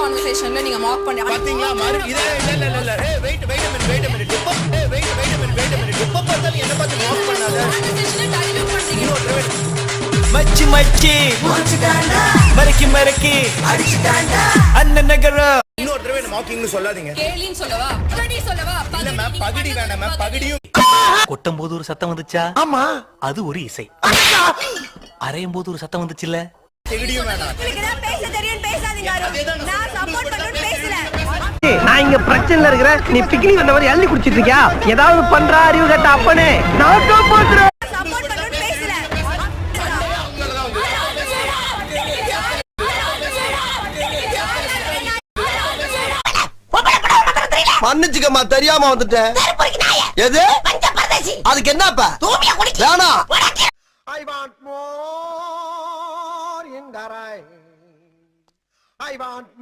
கான்வர்சேஷன்ல நீங்க மார்க் பண்ணி பாத்தீங்களா இதே இல்ல ஏய் வெயிட் a minute இப்போ வெயிட் a minute இப்போ பார்த்தா நீ என்ன பார்த்து மார்க் பண்ணாத கான்வர்சேஷனை டைல்யூட் பண்றீங்க மச்சி மச்சி மறக்கி அண்ணன் நகர இன்னொரு தடவை மார்க்கிங்னு சொல்லாதீங்க கேலின்னு சொல்லவா பகடி சொல்லவா இல்ல மேம் பகடி வேணாம் மேம் பகடியும் கொட்டும் போது ஒரு சத்தம் வந்துச்சா ஆமா அது ஒரு இசை அரையும் போது ஒரு சத்தம் வந்துச்சுல்ல பகடியும் வேணாம் பேச தெரியும் பேசாதீங்க நான் சப்போர்ட் பண்ணனும் பேசுறேன் நான் இங்க பிரச்சனைல இருக்கிறேன் நீ பிக்னிக் வந்த மாதிரி அள்ளி குடிச்சிட்டு இருக்கியா ஏதாவது பண்றா அறிவு கட்ட அப்பனே நான் போறேன் சப்போர்ட் பண்ணனும் பேசுறேன் மன்னிச்சுக்கம்மா தெரியாம வந்துட்டேன் எது அதுக்கு என்னப்பா வேணாம் I want more in the rain. I want